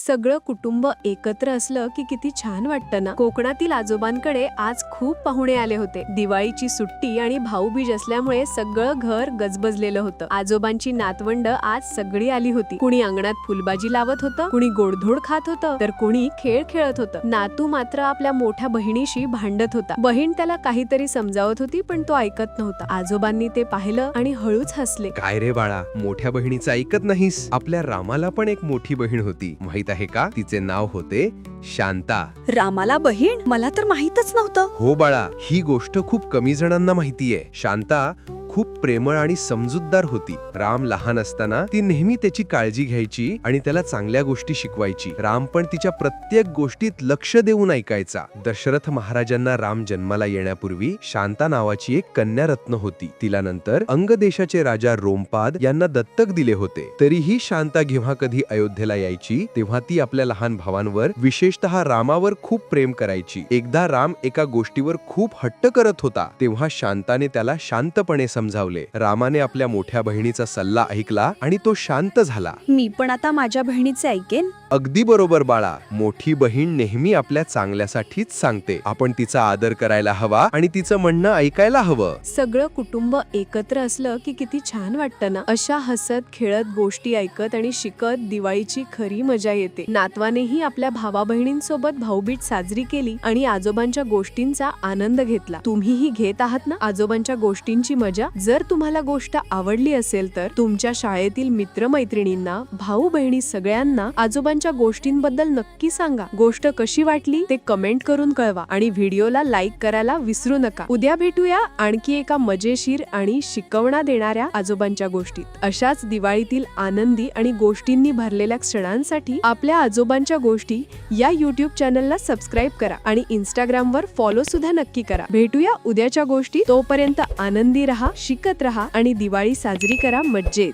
सगळं कुटुंब एकत्र असलं की किती छान वाटतं ना. कोकणातील आजोबांकडे आज खूप पाहुणे आले होते. दिवाळीची सुट्टी आणि भाऊबीज असल्यामुळे सगळं घर गजबजलेलं होतं. आजोबांची नातवंड आज सगळी आली होती. कुणी अंगणात फुलबाजी लावत होतं, कुणी गोडधोड खात होतं, तर कुणी खेळ खेळत होतं. नातू मात्र आपल्या मोठ्या बहिणीशी भांडत होता. बहीण त्याला काहीतरी समजावत होती, पण तो ऐकत नव्हता. आजोबांनी ते पाहिलं आणि हळूच हसले. काय रे बाळा, मोठ्या बहिणीचं ऐकत नाहीस? आपल्या रामाला पण एक मोठी बहीण होती, माहित आहे का? तिचे नाव होते शांता. रामाला बहीण? मला तर माहीतच नव्हतं. हो बाळा, ही गोष्ट खूप कमी जणांना माहितीये. शांता खूप प्रेमळ आणि समजूतदार होती. राम लहान असताना ती नेहमी त्याची काळजी घ्यायची आणि त्याला चांगल्या गोष्टी शिकवायची. राम पण तिच्या प्रत्येक गोष्टीत लक्ष देऊन ऐकायचा. दशरथ महाराजांना राम जन्माला येण्यापूर्वी शांता नावाची एक कन्या रत्न होती. तिला नंतर अंग देशाचे राजा रोमपाद यांना दत्तक दिले होते. तरीही शांता जेव्हा कधी अयोध्येला यायची तेव्हा ती आपल्या लहान भावांवर, विशेषतः रामावर खूप प्रेम करायची. एकदा राम एका गोष्टीवर खूप हट्ट करत होता, तेव्हा शांताने त्याला शांतपणे समजावले. रामाने आपल्या मोठ्या बहिणीचा सल्ला ऐकला आणि तो शांत झाला. मी पण आता माझ्या बहिणीचे ऐकेन. अगदी बरोबर बाळा, मोठी बहीण नेहमी आपल्या चांगल्यासाठीच सांगते. आपण तिचा आदर करायला हवा आणि तिचं म्हणणं ऐकायला हवं. सगळं कुटुंब एकत्र असलं की किती छान वाटतं ना. अशा हसत खेळत गोष्टी ऐकत आणि शिकत दिवाळीची खरी मजा येते. नातवानेही आपल्या भावा बहिणींसोबत भाऊबीज साजरी केली आणि आजोबांच्या गोष्टींचा आनंद घेतला. तुम्हीही घेत आहात ना आजोबांच्या गोष्टींची मजा? जर तुम्हाला गोष्ट आवडली असेल तर तुमच्या शाळेतील मित्रमैत्रिणींना, भाऊ बहिणी सगळ्यांना आजोबांच्या गोष्टींबद्दल नक्की सांगा. गोष्ट कशी वाटली ते कमेंट करून कळवा आणि व्हिडिओला लाईक करायला विसरू नका. उद्या भेटूया आणखी एका मजेशीर आणि शिकवणा देणाऱ्या आजोबांच्या गोष्टीत. अशाच दिवाळीतील आनंदी आणि गोष्टींनी भरलेल्या क्षणांसाठी आपल्या आजोबांच्या गोष्टी या YouTube चॅनलला सबस्क्राईब करा आणि Instagramवर फॉलो सुद्धा नक्की करा. भेटूया उद्याच्या गोष्टी. तोपर्यंत आनंदी रहा, शिकत रहा आणि दिवाळी साजरी करा मज्जेत.